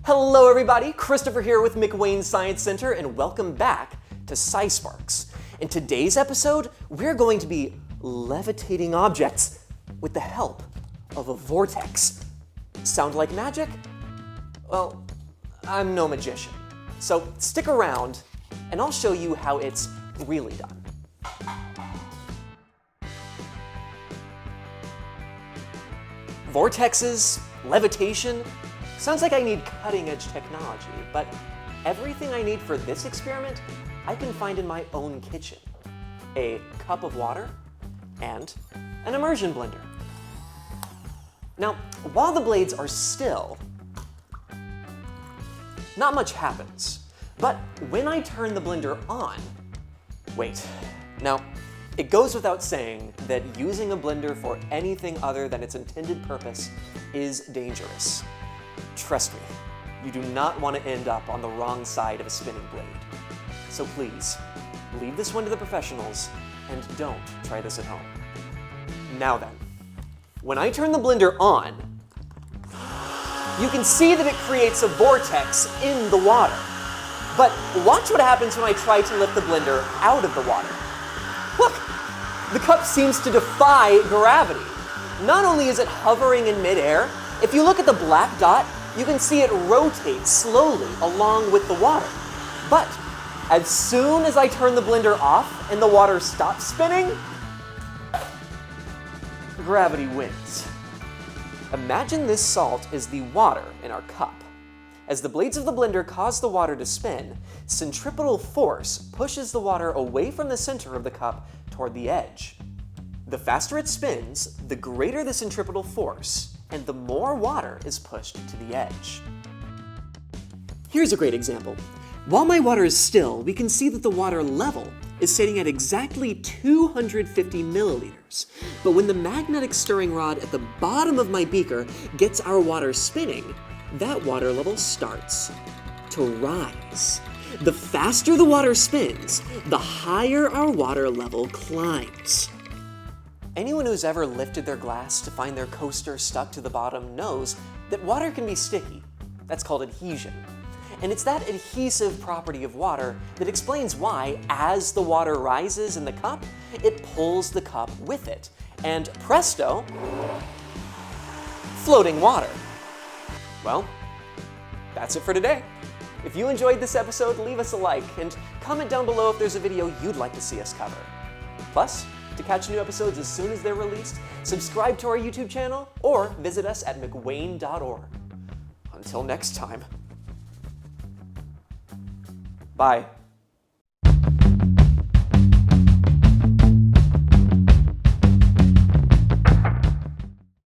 Hello everybody, Christopher here with McWane Science Center, and welcome back to SciSparks. In today's episode, we're going to be levitating objects with the help of a vortex. Sound like magic? Well, I'm no magician. So stick around and I'll show you how it's really done. Vortexes, levitation, sounds like I need cutting-edge technology, but everything I need for this experiment I can find in my own kitchen. A cup of water and an immersion blender. Now, while the blades are still, not much happens. But when I turn the blender on, wait. Now, it goes without saying that using a blender for anything other than its intended purpose is dangerous. Trust me, you do not want to end up on the wrong side of a spinning blade. So please, leave this one to the professionals and don't try this at home. Now then, when I turn the blender on, you can see that it creates a vortex in the water. But watch what happens when I try to lift the blender out of the water. Look, the cup seems to defy gravity. Not only is it hovering in midair, if you look at the black dot, you can see it rotate slowly along with the water. But as soon as I turn the blender off and the water stops spinning, gravity wins. Imagine this salt is the water in our cup. As the blades of the blender cause the water to spin, centripetal force pushes the water away from the center of the cup toward the edge. The faster it spins, the greater the centripetal force, and the more water is pushed to the edge. Here's a great example. While my water is still, we can see that the water level is sitting at exactly 250 milliliters. But when the magnetic stirring rod at the bottom of my beaker gets our water spinning, that water level starts to rise. The faster the water spins, the higher our water level climbs. Anyone who's ever lifted their glass to find their coaster stuck to the bottom knows that water can be sticky. That's called adhesion. And it's that adhesive property of water that explains why, as the water rises in the cup, it pulls the cup with it. And presto, floating water. Well, that's it for today. If you enjoyed this episode, leave us a like and comment down below if there's a video you'd like to see us cover. Plus, to catch new episodes as soon as they're released, subscribe to our YouTube channel or visit us at McWane.org. Until next time. Bye.